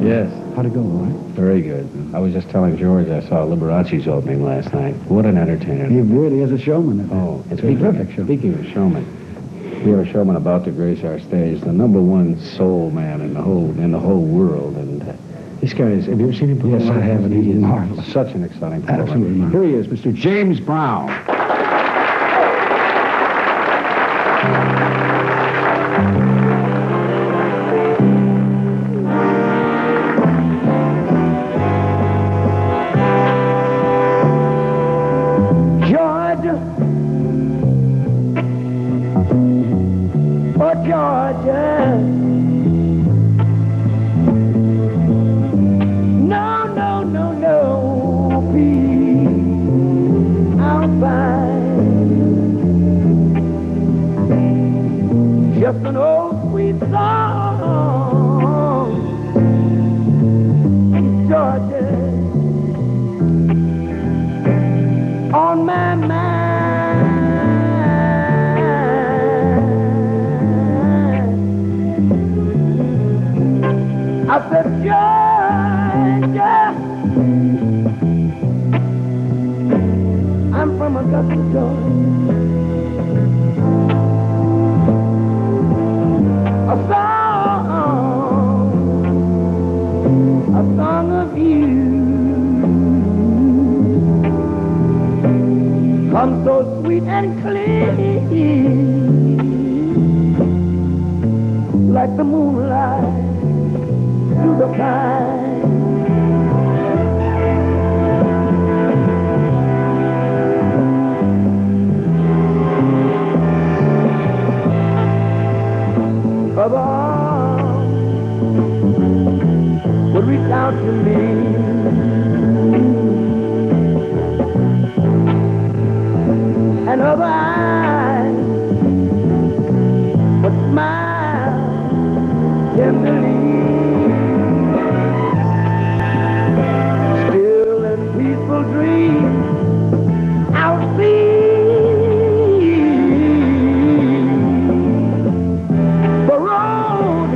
Yes. How'd it go, Roy? Very good. I was just telling George I saw Liberace's opening last night. What an entertainer. He really is a showman. Oh, it's a terrific show. Speaking of showman, we have a showman about to grace our stage, the #1 soul man in the whole world, and this guy is. Have you ever seen him perform? Yes, I have, and He he's is marvelous. Such an exciting performer. Absolutely marvelous. Here he is, Mr. James Brown. Georgia, oh Georgia, no, please, I'll find just an old sweet song, Georgia, on my mind. I said, Georgia, I'm from Augusta, Georgia. A song of you comes so sweet and clear, like the moonlight through the pine. Of arms would reach out to me, and other eyes would smile tenderly. Still in peaceful dreams, I'll see the road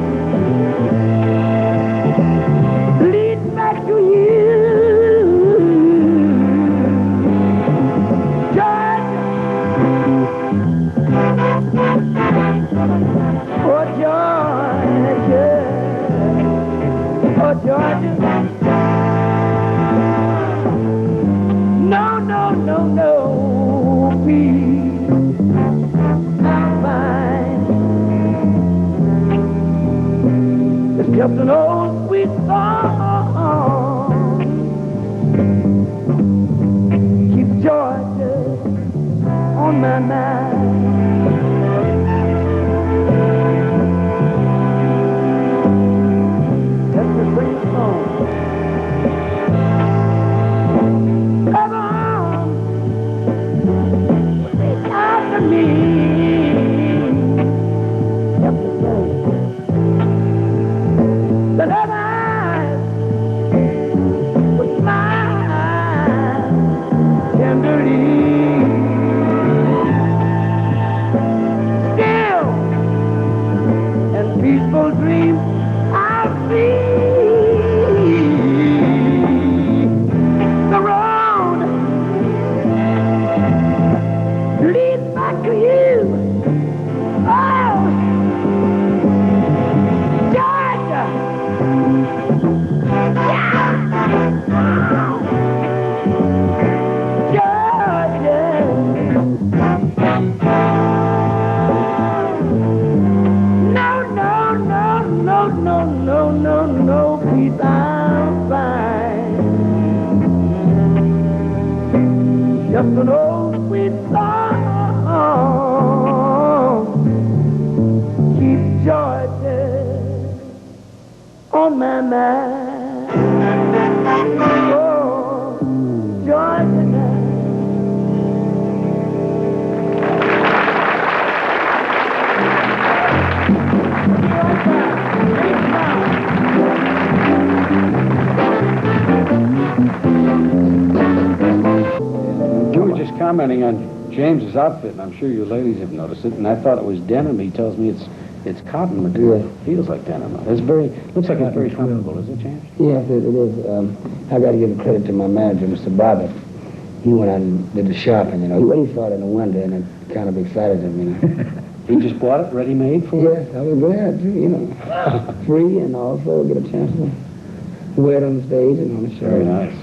leads back to you. Georgia, no, please, I'll find it's just an old sweet song. Keep Georgia on my mind. Peaceful dreams I'll see. The road leads back to you. Oh, Georgia. No, peace I'll find. Just an old sweet song. Keep Georgia on my mind. Oh, Georgia now. You were just commenting on James's outfit, and I'm sure you ladies have noticed it, and I thought it was denim. He tells me it's It's cotton material. Feels like denim. It's looks like it's very comfortable. Is it, James? Yes, it is. I got to give the credit to my manager, Mr. Bobbitt. He went out and did the shopping, you know. He saw it in the window, and it kind of excited him, you know. He just bought it ready-made for you? Yes, I was glad to, you know. Free, and also get a chance to wear it on the stage and on the show. Very nice.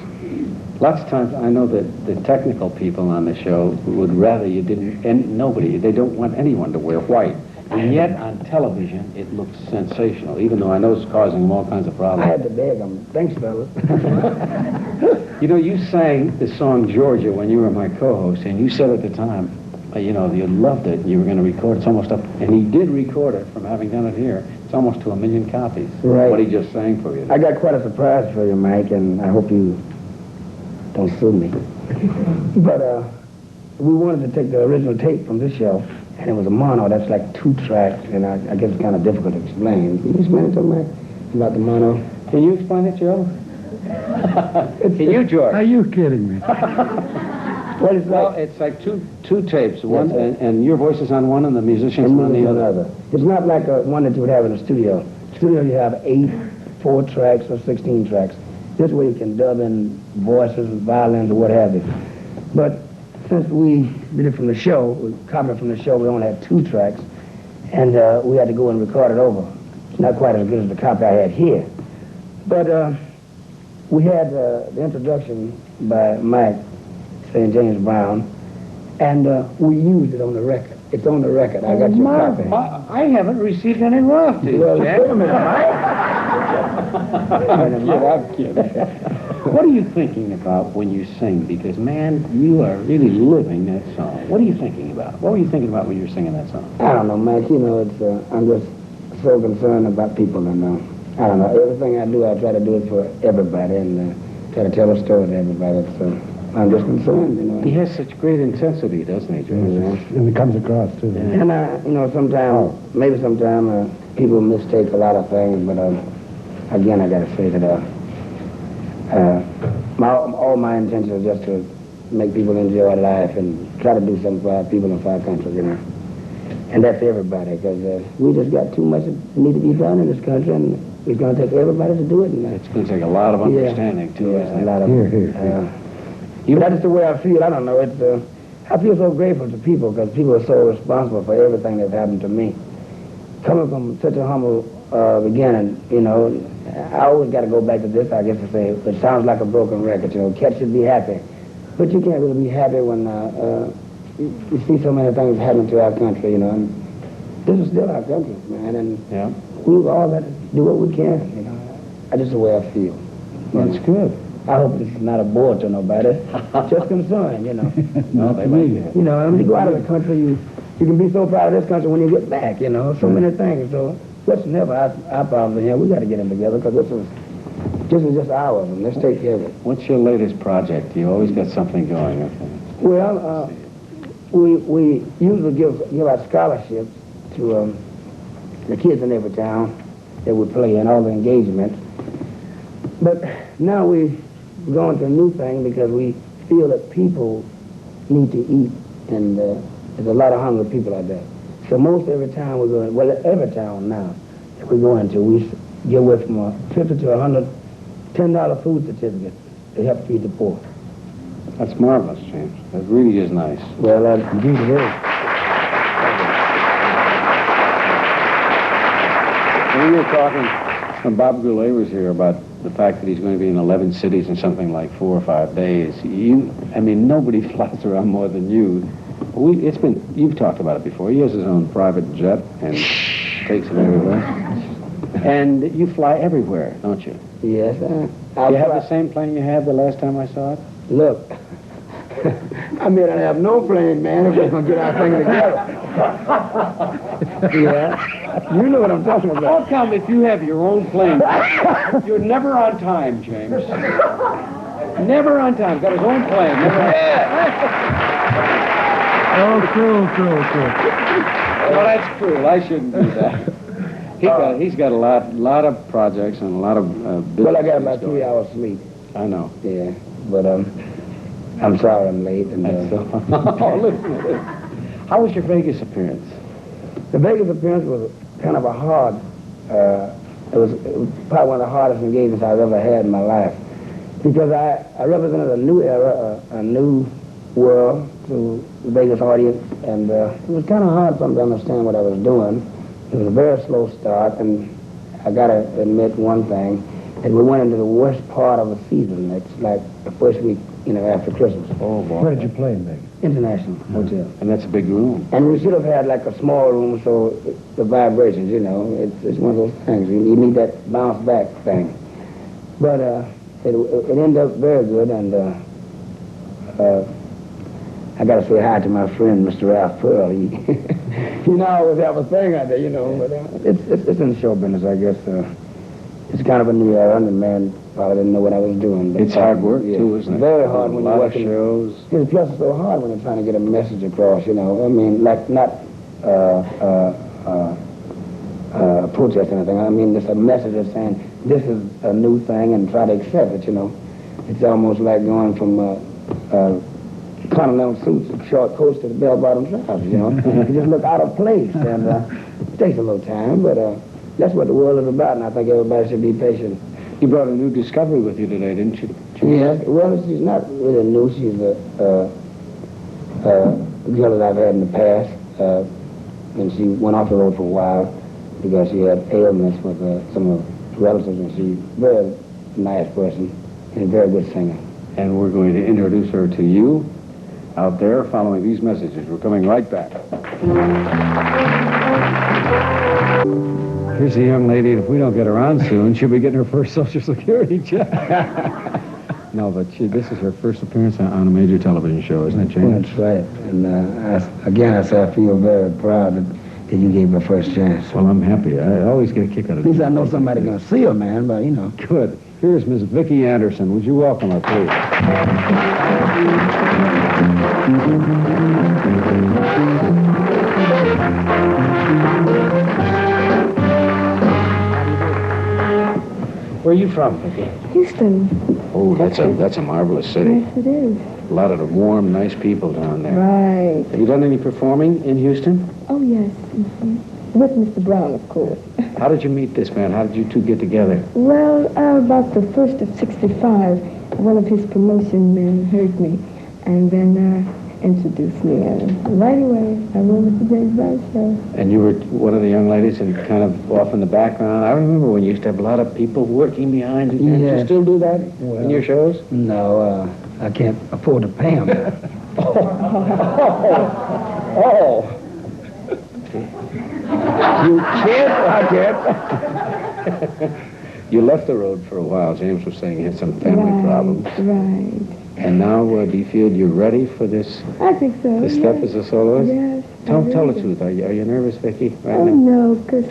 Lots of times, I know that the technical people on the show would rather you didn't, and they don't want anyone to wear white. And yet, on television, it looks sensational, even though I know it's causing them all kinds of I problems. had to beg them. Thanks, fellas. You know, you sang the song Georgia when you were my co-host, and you said at the time, you know, you loved it, and you were going to record it. It's almost up, and he did record it from having done it here. It's almost to 1 million copies. Right. What he just sang for you. I got quite a surprise for you, Mike, and I hope you don't sue me. But we wanted to take the original tape from this show, and it was a mono. That's like 2 tracks, and I guess it's kind of difficult to explain. Can you explain it to me, Mike, about the mono? Can you explain it, Joe? Can you, George? Are you kidding me? What is Well, like? it's like two tapes. One, Yes, and your voice is on one, and the musician's on the other. It's not like one that you would have in the studio. Studio, you have 8, 4 tracks, or 16 tracks. This way you can dub in voices, violins, or what have you. But since we did it from the show, we copied it from the show, we only had 2 tracks, and we had to go and record it over. It's not quite as good as the copy I had here. But we had the introduction by Mike, saying James Brown, and we used it on the record. It's on the record. I got your copy. I haven't received any royalties. Well, wait a minute, I'm kidding. What are you thinking about when you sing? Because, man, you are really living that song. What are you thinking about? What were you thinking about when you were singing that song? I don't know, Mike. You know, it's I'm just so concerned about people, and I don't know. Everything I do, I try to do it for everybody, and try to tell a story to everybody. So I'm just concerned, you know. He has such great intensity, doesn't he, George? And it comes across, too. And you know, sometimes, maybe sometimes people mistake a lot of things, but again, I got to say that all my intention is just to make people enjoy life and try to do something for our people and for our country, you know. And that's everybody, because we just got too much that need to be done in this country, and it's going to take everybody to do it. And, It's going to take a lot of understanding, too, yeah, isn't a it? lot of Here. But that's just the way I feel. I don't know. It's I feel so grateful to people, because people are so responsible for everything that's happened to me. Coming from such a humble beginning, you know, I always got to go back to this, I guess, to say, it sounds like a broken record, you know, cats should be happy. But you can't really be happy when you see so many things happening to our country, you know, and this is still our country, man, and Yeah. we've all got to do what we can, you know. That's just the way I feel. That's good. I hope this is not a bore to nobody. Just concern, you know. No, they like it. You know, when you go out of the country, you can be so proud of this country when you get back, you know. So many things. So let's never our problems here. We got to get them together, because this is just ours, and let's take care of it. What's your latest project? You always got something going, I think. Well, we usually give out scholarships to the kids in every town that we play in, all the engagements. But now we're going to a new thing, because we feel that people need to eat, and there's a lot of hungry people out there. So most every town we're going, well, every town now that we go into, we give away from $50 to $100 $10 food certificates to help feed the poor. That's marvelous, James. That really is nice. Well, indeed it is. We were talking when Bob Goulet was here about the fact that he's going to be in 11 cities in something like 4 or 5 days. I mean, nobody flies around more than you. You've talked about it before. He has his own private jet and takes it everywhere. And you fly everywhere, don't you? Yes. You have the same plane you had the last time I saw it? Look, I mean, I have no plane, man, if we're going to get our thing together. Yeah. You know what I'm talking about. How come if you have your own plane, you're never on time, James? Never on time. Got his own plane. Never on time. Oh, cool. Well, that's cruel. I shouldn't do that. He's got a lot of projects and a lot of business. Well, I got about 3 hours sleep. I know. Yeah, but I'm sorry I'm late. And Oh, listen. How was your Vegas appearance? the Vegas appearance was kind of a hard, it was probably one of the hardest engagements I've ever had in my life. Because I represented a new era, a new world to the Vegas audience, and it was kind of hard for them to understand what I was doing. It was a very slow start, and I got to admit one thing, that we went into the worst part of the season. It's like the first week, after Christmas. Oh, boy. Where did you play in Vegas? International Hotel. And that's a big room. And we should have had like a small room, so the vibrations, it's one of those things. You need that bounce back thing. But it ended up very good, and I got to say hi to my friend, Mr. Ralph Pearl. He, I always have a thing out there, but it's in show business, I guess. It's kind of a new era, and the man probably didn't know what I was doing. But It's hard work, too, isn't it? Very hard when you're working. shows. Plus, it's so hard when you're trying to get a message across, I mean, like not a protest or anything. I mean, just a message of saying this is a new thing and try to accept it, It's almost like going from continental suits, short coats to the bell-bottom trousers, You just look out of place, and it takes a little time, but that's what the world is about, and I think everybody should be patient. You brought a new discovery with you today, didn't you? Yes, well, she's not really new. She's a girl that I've had in the past, and she went off the road for a while because she had ailments with some of her relatives, and she's a very nice person and a very good singer. And we're going to introduce her to you out there following these messages. We're coming right back. Here's a young lady, and if we don't get her on soon, she'll be getting her first Social Security check. No, but this is her first appearance on a major television show, isn't it, James? That's right. And I say I feel very proud that you gave her first chance. Well, I'm happy. I always get a kick out of it. At least I know somebody's going to see her, man, but, Good. Here's Miss Vicky Anderson. Would you welcome her, please? Where are you from, Vicky? Houston. Oh, that's a marvelous city. Yes, it is. A lot of warm, nice people down there. Right. Have you done any performing in Houston? Oh, yes. Mm-hmm. With Mr. Brown, of course. How did you meet this man? How did you two get together? Well, about the 1st of 65, one of his promotion men heard me and then introduced me. And right away, I went with the James Brown show. And you were one of the young ladies and kind of off in the background. I remember when you used to have a lot of people working behind you. Do you still do that in your shows? No, I can't afford to pay them. You can't? I can't. You left the road for a while. James was saying you had some family problems. Right. And now, do you feel you're ready for this? I think so. This step as a soloist? Yes. Tell the truth. Are you nervous, Vicky? Right Oh, now? no, because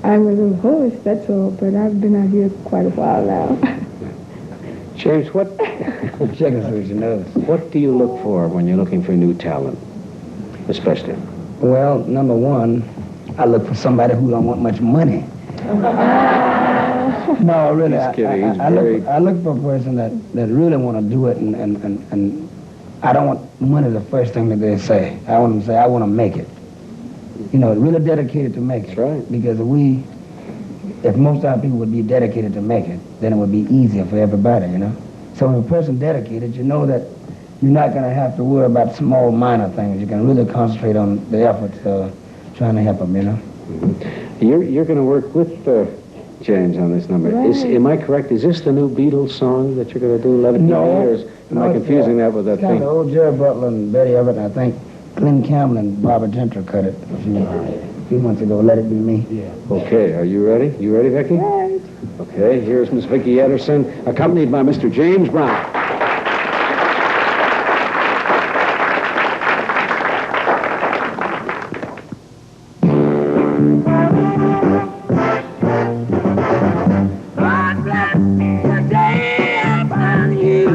I'm a little hoarse, that's all, but I've been out here quite a while now. James, what Checking so your nose. do you look for when you're looking for new talent, especially? Well, number one, I look for somebody who don't want much money. No, really, He's kidding. He's I look for a person that really want to do it, and I don't want money the first thing that they say. I want them to say, I want to make it. Really dedicated to make it. That's right. Because if most of our people would be dedicated to make it, then it would be easier for everybody, So if a person dedicated, you know that you're not going to have to worry about small, minor things. You can really concentrate on the efforts trying to help them, Mm-hmm. You're going to work with James on this number. Right. Am I correct? Is this the new Beatles song that you're going to do, Let It Be Me, or am I confusing that with that it's kind thing? of old Jerry Butler and Betty Everett, and I think Glenn Campbell and Barbara Gentry cut it a few months ago, Let It Be Me. Yeah. Okay, are you ready? You ready, Vicky? Right. Okay, here's Miss Vicky Anderson, accompanied by Mr. James Brown. God bless the day I found you.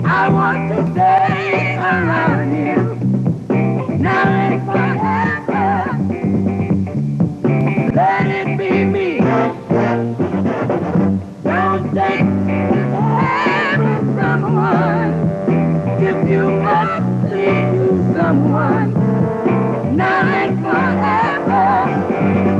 I want to stay around you. Now and forever. Let it be me. Don't take this hand of someone. If you must leave someone. Now and forever.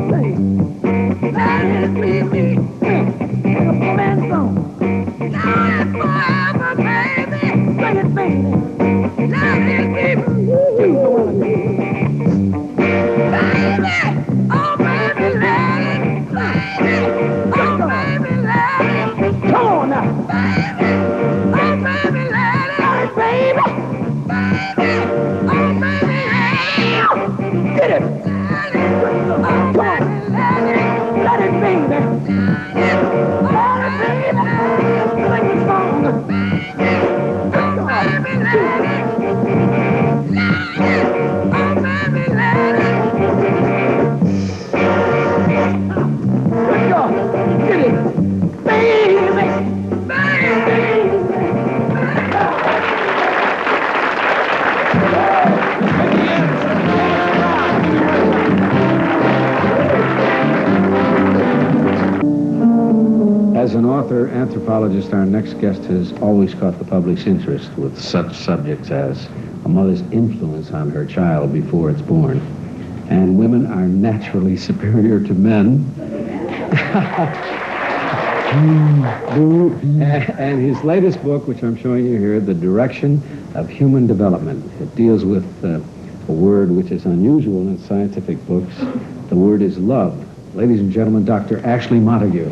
Let it be me. Sing a poor man's song. Now and forever, baby. Sing it, baby. Let it be me. Baby, oh baby, let it. Baby, oh baby, let it. Come on now. Baby, oh baby, let it. Baby, baby, oh baby, let it. Get it. Oh baby, let it. Let it, baby. Let it, baby. Sing the song. Oh baby, let it. Let it. Oh baby, let it. Good job. Get it. Baby. As an author, anthropologist, our next guest has always caught the public's interest with such subjects as a mother's influence on her child before it's born. And women are naturally superior to men. And his latest book, which I'm showing you here, The Direction of Human Development. It deals with a word which is unusual in scientific books. The word is love. Ladies and gentlemen, Dr. Ashley Montagu.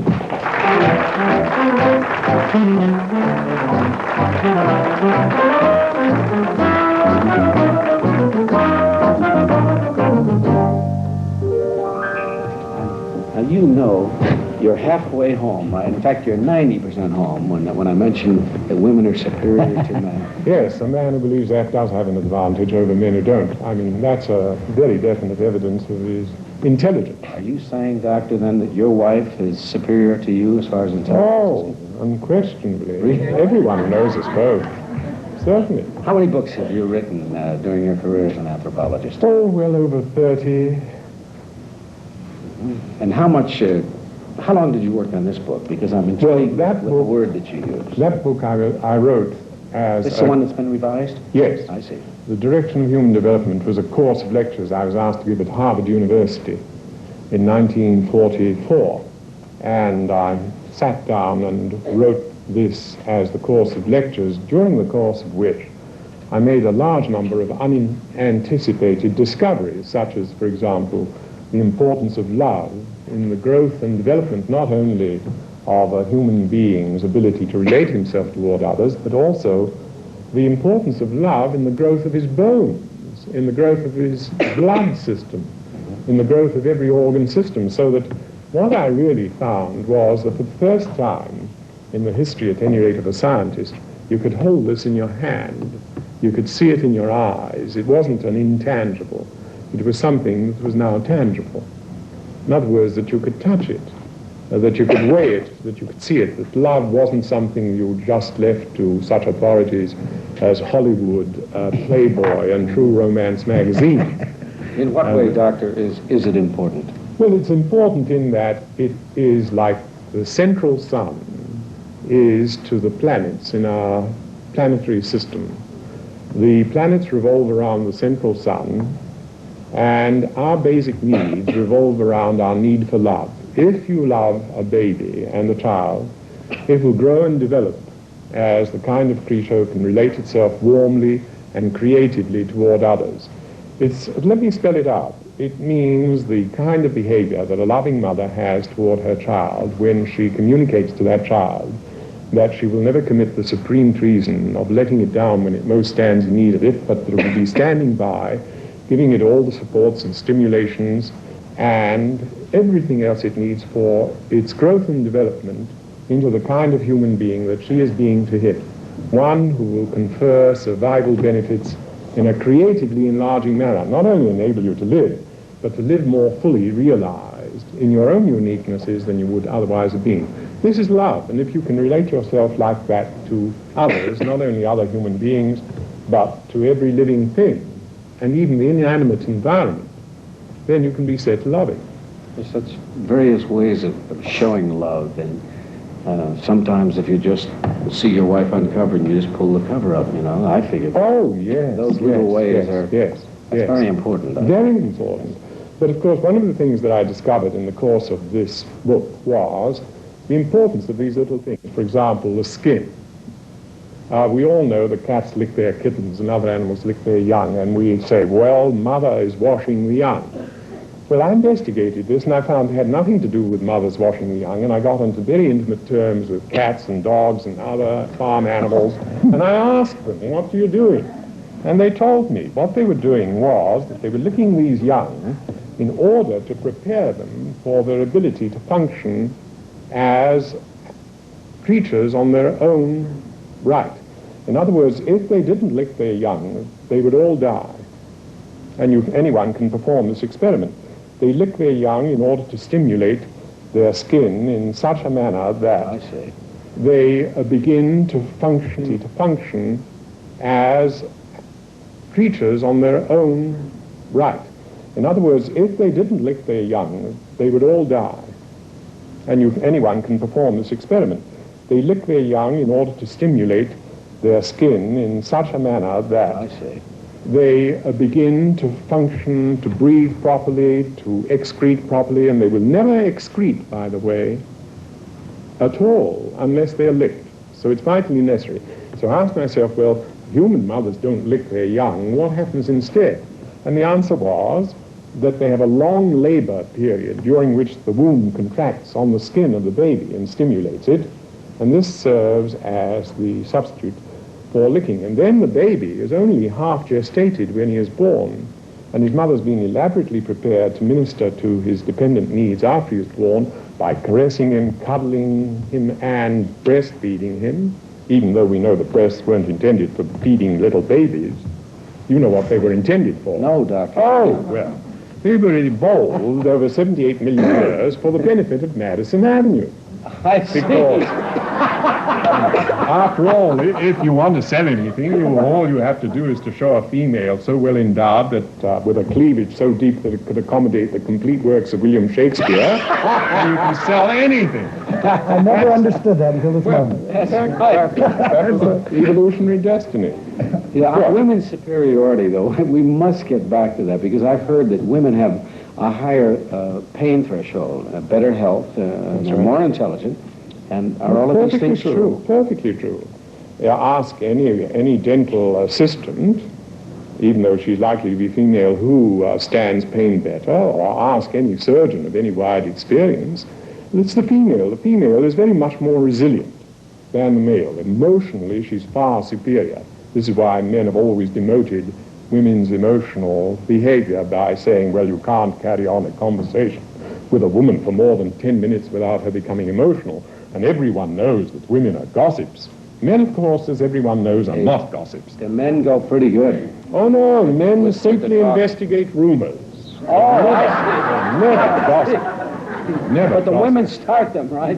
Now, you know you're halfway home. In fact, you're 90% home when I mention that women are superior to men. Yes, a man who believes that does have an advantage over men who don't. I mean, that's a very definite evidence of his intelligence. Are you saying, Doctor, then that your wife is superior to you as far as intelligence Oh, is concerned? unquestionably. Really? Everyone knows us both. Certainly. How many books have you written during your career as an anthropologist? Oh, well over 30. And how long did you work on this book? Because I'm intrigued that with the book- word that you used. That book I wrote as This is the one that's been revised? Yes. I see. The Direction of Human Development was a course of lectures I was asked to give at Harvard University in 1944. And I sat down and wrote this as the course of lectures, during the course of which I made a large number of unanticipated discoveries, such as, for example, the importance of love in the growth and development not only of a human being's ability to relate himself toward others, but also the importance of love in the growth of his bones, in the growth of his blood system, in the growth of every organ system. So that what I really found was that for the first time in the history, at any rate, of a scientist, you could hold this in your hand. You could see it in your eyes. It wasn't an intangible. It was something that was now tangible. In other words, that you could touch it, that you could weigh it, that you could see it, that love wasn't something you just left to such authorities as Hollywood, Playboy, and True Romance magazine. In what way, Doctor, is it important? Well, it's important in that it is like the central sun is to the planets in our planetary system. The planets revolve around the central sun, and our basic needs revolve around our need for love. If you love a baby and a child, it will grow and develop as the kind of creature who can relate itself warmly and creatively toward others. Let me spell it out. It means the kind of behavior that a loving mother has toward her child when she communicates to that child that she will never commit the supreme treason of letting it down when it most stands in need of it, but that it will be standing by, giving it all the supports and stimulations and everything else it needs for its growth and development into the kind of human being that she is being to him. One who will confer survival benefits in a creatively enlarging manner, not only enable you to live, but to live more fully realized in your own uniquenesses than you would otherwise have been. This is love, and if you can relate yourself like that to others, not only other human beings, but to every living thing, and even the inanimate environment, then you can be said to love it. There's such various ways of showing love, and sometimes if you just see your wife uncovered and you just pull the cover up, I figure Oh, yes. those little ways are Yes. very important. Very important. But of course, one of the things that I discovered in the course of this book was the importance of these little things. For example, the skin. We all know that cats lick their kittens and other animals lick their young, and we say, well, mother is washing the young. Well, I investigated this, and I found it had nothing to do with mothers washing the young, and I got into very intimate terms with cats and dogs and other farm animals, and I asked them, what are you doing? And they told me what they were doing was that they were licking these young in order to prepare them for their ability to function as creatures on their own right. In other words, if they didn't lick their young, they would all die. And anyone can perform this experiment. They lick their young in order to stimulate their skin in such a manner that they begin to function as creatures on their own right. In other words, if they didn't lick their young, they would all die. And anyone can perform this experiment. They lick their young in order to stimulate their skin in such a manner that they begin to function, to breathe properly, to excrete properly, and they will never excrete, by the way, at all, unless they're licked. So it's vitally necessary. So I asked myself, well, human mothers don't lick their young, what happens instead? And the answer was that they have a long labor period during which the womb contracts on the skin of the baby and stimulates it, and this serves as the substitute for licking. And then the baby is only half gestated when he is born, and his mother's been elaborately prepared to minister to his dependent needs after he is born by caressing him, cuddling him, and breastfeeding him, even though we know the breasts weren't intended for feeding little babies. You know what they were intended for. No, Doctor. Oh, well, they were evolved over 78 million years for the benefit of Madison Avenue. I see. Because, after all, if you want to sell anything, all you have to do is to show a female so well endowed that with a cleavage so deep that it could accommodate the complete works of William Shakespeare, and you can sell anything. I never understood that until this moment. That's right. That's evolutionary destiny. Yeah, women's superiority, though, we must get back to that, because I've heard that women have a higher pain threshold, better health, they're more intelligent, and are all of these things true? Perfectly true. Ask any dental assistant, even though she's likely to be female, who stands pain better, or ask any surgeon of any wide experience. It's the female. The female is very much more resilient than the male. Emotionally, she's far superior. This is why men have always demoted women's emotional behavior by saying, well, you can't carry on a conversation with a woman for more than 10 minutes without her becoming emotional. And everyone knows that women are gossips. Men, of course, as everyone knows, are not gossips. The men go pretty good. Oh, no, the men simply investigate rumors. Oh, I see. Never gossip. Never But the gossip. women start them, right?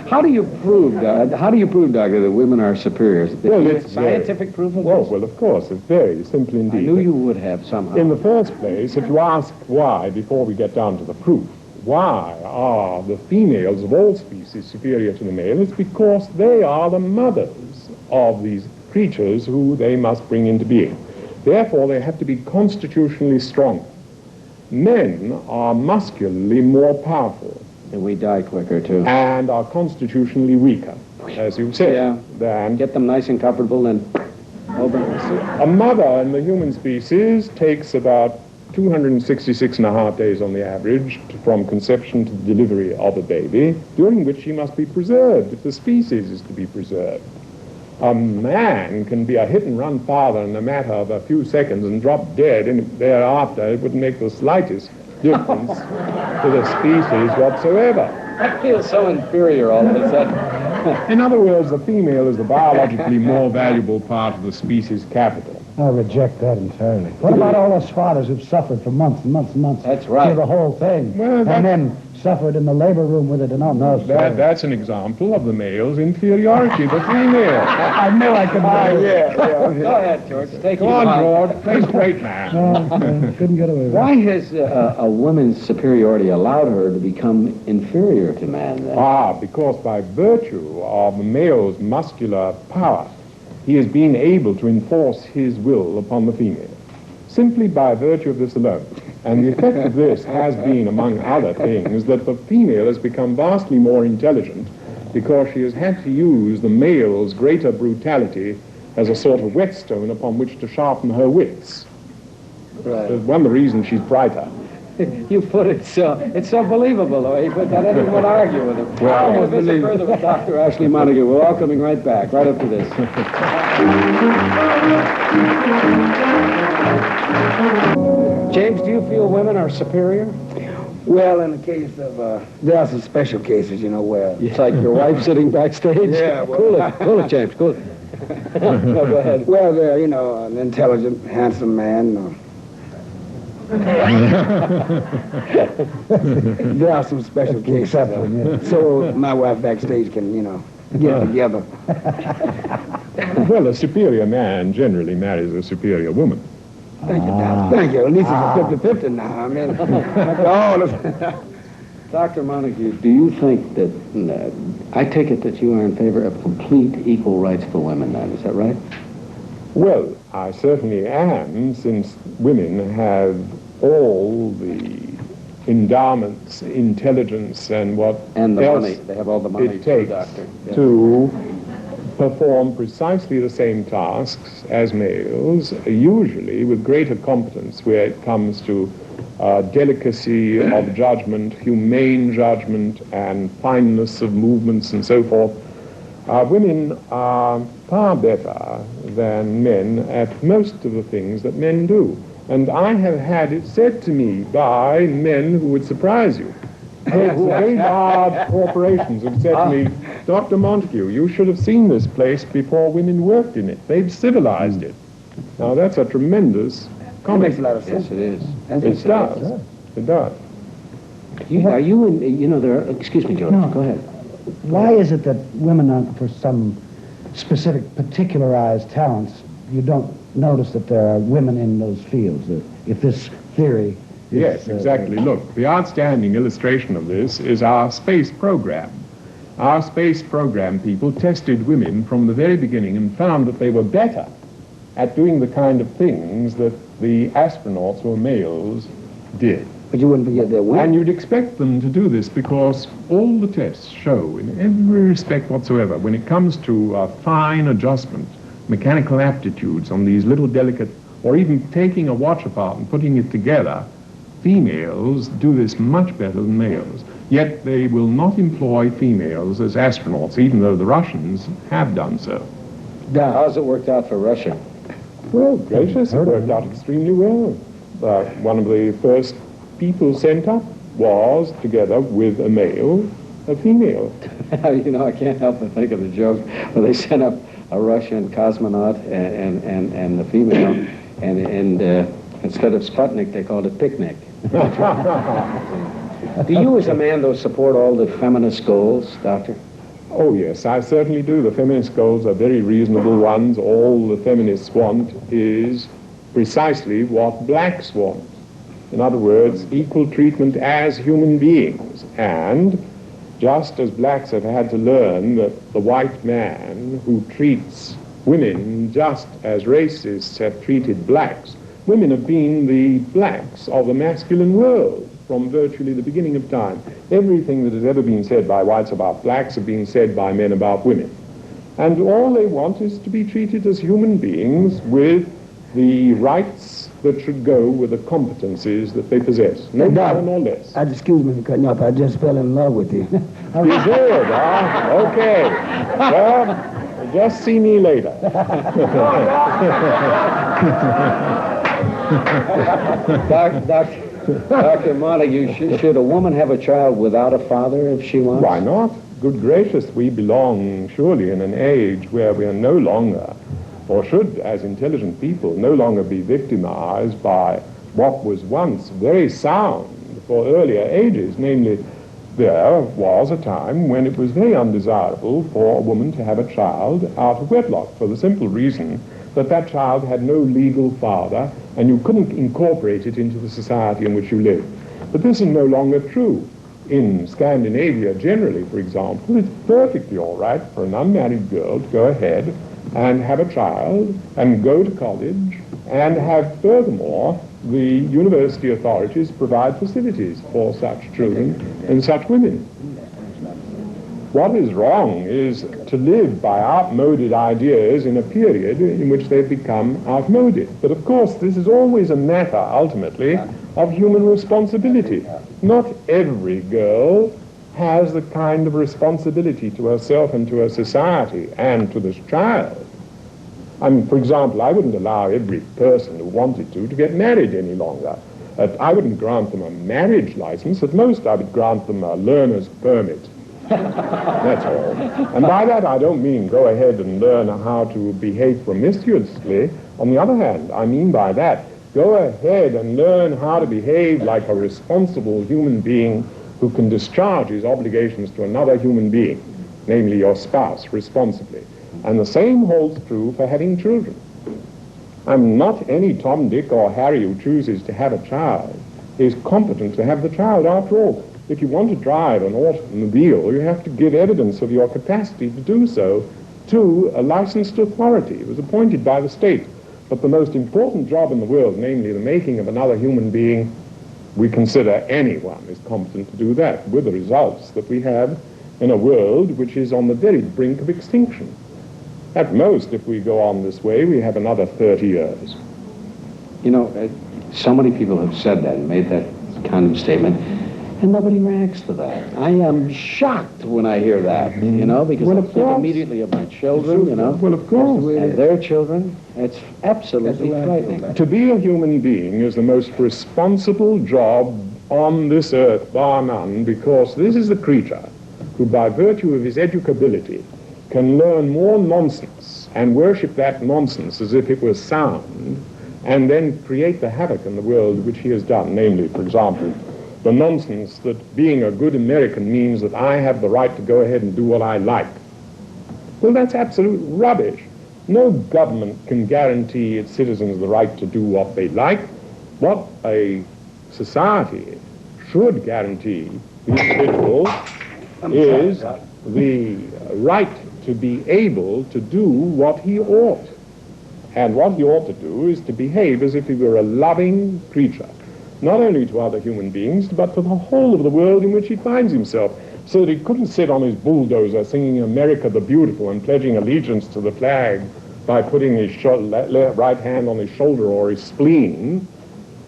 How do you prove, Doctor, that women are superiors? Well, Is it's there scientific proof of this? Well, of course, it's very simple indeed. I knew you would have somehow. In the first place, if you ask why, before we get down to the proof, why are the females of all species superior to the male? It's because they are the mothers of these creatures who they must bring into being. Therefore, they have to be constitutionally strong. Men are muscularly more powerful. And we die quicker, too. And are constitutionally weaker, as you said. Yeah. Than Get them nice and comfortable and over. a mother in the human species takes about 266 and a half days on the average from conception to the delivery of a baby, during which she must be preserved if the species is to be preserved. A man can be a hit-and-run father in a matter of a few seconds and drop dead, and thereafter it wouldn't make the slightest difference to the species whatsoever. I feel so inferior all of a sudden. In other words, the female is the biologically more valuable part of the species capital. I reject that entirely. What about all those fathers who've suffered for months and months and months? That's right. Through the whole thing. Well, and then suffered in the labor room with it and all. No, sorry. That's an example of the male's inferiority, the female. I knew I could Go ahead, George. Take Go on, George. Play straight, man. couldn't get away with it. Why has a woman's superiority allowed her to become inferior to man, then? Because by virtue of the male's muscular power, he has been able to enforce his will upon the female, simply by virtue of this alone. And the effect of this has been, among other things, that the female has become vastly more intelligent because she has had to use the male's greater brutality as a sort of whetstone upon which to sharpen her wits. Right. That's one of the reasons she's brighter. You put it so, it's so believable the way you put that. Anyone would argue with him. Well, we're going to visit further with Dr. Ashley Montagu. We're all coming right back, right up to this. James, do you feel women are superior? Well, in the case of, there are some special cases, you know, where... It's like your wife sitting backstage? Yeah, well- Cool it, James, cool it. No, go ahead. Well, they're, you know, an intelligent, handsome man. There are some special cases. So my wife backstage can, you know, get together. Well, a superior man generally marries a superior woman. Thank you, Doc. Thank you. At least it's a 50-50 now. I mean, all of Dr. Montagu, do you think that, I take it that you are in favor of complete equal rights for women then, is that right? Well, I certainly am, since women have all the endowments, intelligence, and what And the else money. They have all the money it too, takes Doctor. Yeah. to perform precisely the same tasks as males, usually with greater competence where it comes to delicacy of judgment, humane judgment, and fineness of movements and so forth. Women are far better than men at most of the things that men do. And I have had it said to me by men who would surprise you. Very large corporations have said to me, Dr. Montagu, you should have seen this place before women worked in it. They've civilized it. Now that's a tremendous That makes a lot of sense. Yes, it is. It does. It does. Are you in, you know, there are, excuse me, George, No. go ahead. Why is it that women, are, for some specific, particularized talents, you don't notice that there are women in those fields? If this theory is... Yes, exactly. Look, the outstanding illustration of this is our space program. Our space program people tested women from the very beginning and found that they were better at doing the kind of things that the astronauts or males did. But you wouldn't forget their And women. you'd expect them to do this because all the tests show, in every respect whatsoever, when it comes to fine adjustment, mechanical aptitudes on these little delicate, or even taking a watch apart and putting it together, females do this much better than males. Yet they will not employ females as astronauts, even though the Russians have done so. How's it worked out for Russia? Well, gracious, it worked out extremely well. One of the first people sent up was, together with a male, a female. You know, I can't help but think of the joke where they sent up a Russian cosmonaut and the female, and instead of Sputnik, they called it picnic. Do you, as a man, though, support all the feminist goals, Doctor? Oh, yes, I certainly do. The feminist goals are very reasonable ones. All the feminists want is precisely what blacks want. In other words, equal treatment as human beings. And just as blacks have had to learn that the white man who treats women just as racists have treated blacks, women have been the blacks of the masculine world from virtually the beginning of time. Everything that has ever been said by whites about blacks have been said by men about women. And all they want is to be treated as human beings with the rights that should go with the competencies that they possess. No more nor less. Excuse me for cutting you off. I just fell in love with you. You did, huh? Okay. Well, just see me later. Dr. Montagu, should a woman have a child without a father if she wants? Why not? Good gracious, we belong surely in an age where we are no longer, or should, as intelligent people, no longer be victimized by what was once very sound for earlier ages. Namely, there was a time when it was very undesirable for a woman to have a child out of wedlock, for the simple reason that that child had no legal father and you couldn't incorporate it into the society in which you lived. But this is no longer true. In Scandinavia generally, for example, it's perfectly all right for an unmarried girl to go ahead and have a child and go to college and have furthermore the university authorities provide facilities for such children and such women. What is wrong is to live by outmoded ideas in a period in which they've become outmoded. But of course, this is always a matter, ultimately, of human responsibility. Not every girl has the kind of responsibility to herself and to her society and to this child. I mean, for example, I wouldn't allow every person who wanted to get married any longer. I wouldn't grant them a marriage license. At most, I would grant them a learner's permit. That's all. And by that, I don't mean go ahead and learn how to behave promiscuously. On the other hand, I mean by that, go ahead and learn how to behave like a responsible human being who can discharge his obligations to another human being, namely your spouse, responsibly. And the same holds true for having children. I'm not any Tom, Dick, or Harry who chooses to have a child is competent to have the child. After all, if you want to drive an automobile, you have to give evidence of your capacity to do so to a licensed authority. It was appointed by the state. But the most important job in the world, namely the making of another human being, we consider anyone is competent to do that, with the results that we have in a world which is on the very brink of extinction. At most, if we go on this way, we have another 30 years. You know, so many people have said that and made that kind of statement, and nobody reacts to that. I am shocked when I hear that, you know, because I think immediately of my children, you know. Well, of course. And their children. It's absolutely frightening. To be a human being is the most responsible job on this earth, bar none, because this is the creature who, by virtue of his educability, can learn more nonsense and worship that nonsense as if it was sound, and then create the havoc in the world which he has done, namely, for example, the nonsense that being a good American means that I have the right to go ahead and do what I like. Well, that's absolute rubbish. No government can guarantee its citizens the right to do what they like. What a society should guarantee the individual is the right to be able to do what he ought. And what he ought to do is to behave as if he were a loving creature, not only to other human beings, but to the whole of the world in which he finds himself, so that he couldn't sit on his bulldozer singing America the Beautiful and pledging allegiance to the flag by putting his right hand on his shoulder or his spleen,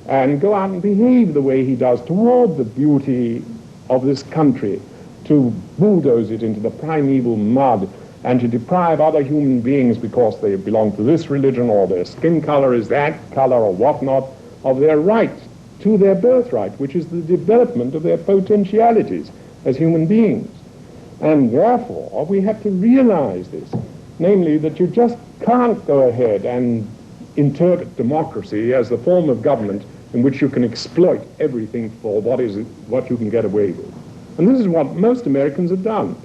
and go out and behave the way he does toward the beauty of this country, to bulldoze it into the primeval mud and to deprive other human beings because they belong to this religion or their skin color is that color or whatnot, of their right to their birthright, which is the development of their potentialities as human beings. And therefore, we have to realize this, namely that you just can't go ahead and interpret democracy as the form of government in which you can exploit everything for what you can get away with. And this is what most Americans have done.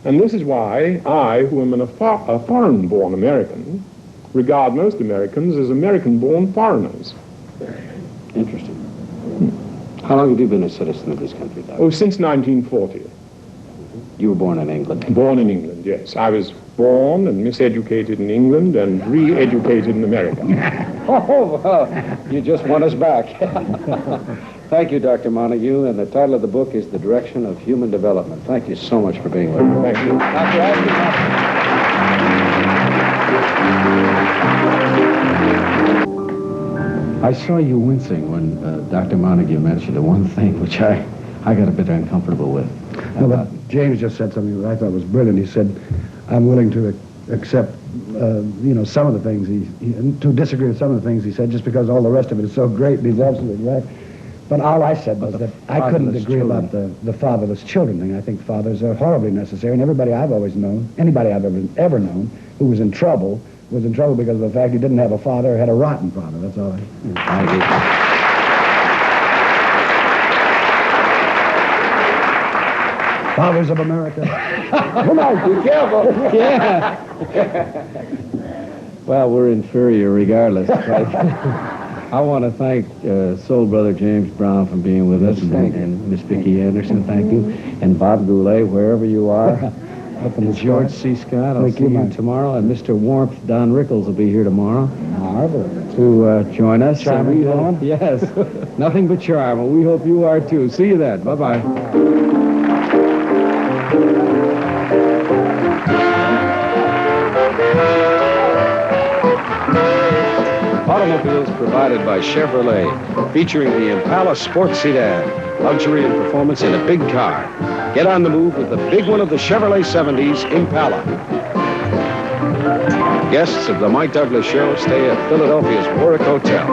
And this is why I, who am a foreign-born American, regard most Americans as American-born foreigners. Interesting. How long have you been a citizen of this country, Doc? Oh, since 1940. You were born in England? Born in England, yes. I was born and miseducated in England and re-educated in America. Oh, well, you just won us back. Thank you, Dr. Montagu, and the title of the book is The Direction of Human Development. Thank you so much for being with us. Thank you. Dr. I saw you wincing when Dr. Montagu mentioned the one thing which I got a bit uncomfortable with. No, but James just said something that I thought was brilliant. He said, I'm willing to accept, some of the things to disagree with some of the things he said, just because all the rest of it is so great, and he's absolutely right. But all I said was that I couldn't agree about the fatherless children thing. I think fathers are horribly necessary, and everybody I've always known, anybody I've ever known who was in trouble because of the fact he didn't have a father or had a rotten father. That's all I agree. Fathers of America. Come on, be careful. Yeah. Well, we're inferior regardless. I want to thank Soul Brother James Brown for being with us, and Miss Vicky Anderson, thank you, and Bob Goulet, wherever you are. up in the George sky. C. Scott, I'll Thank see you, you Mike. tomorrow. And Mr. Warmth, Don Rickles, will be here tomorrow Marvelous. to join us. Charming And we hope- gentleman. Yes, nothing but charm. And we hope you are too. See you then. Bye-bye. Automobiles provided by Chevrolet, featuring the Impala Sports Sedan, luxury and performance in a big car. Get on the move with the big one of the Chevrolet 70s, Impala. Guests of the Mike Douglas Show stay at Philadelphia's Warwick Hotel.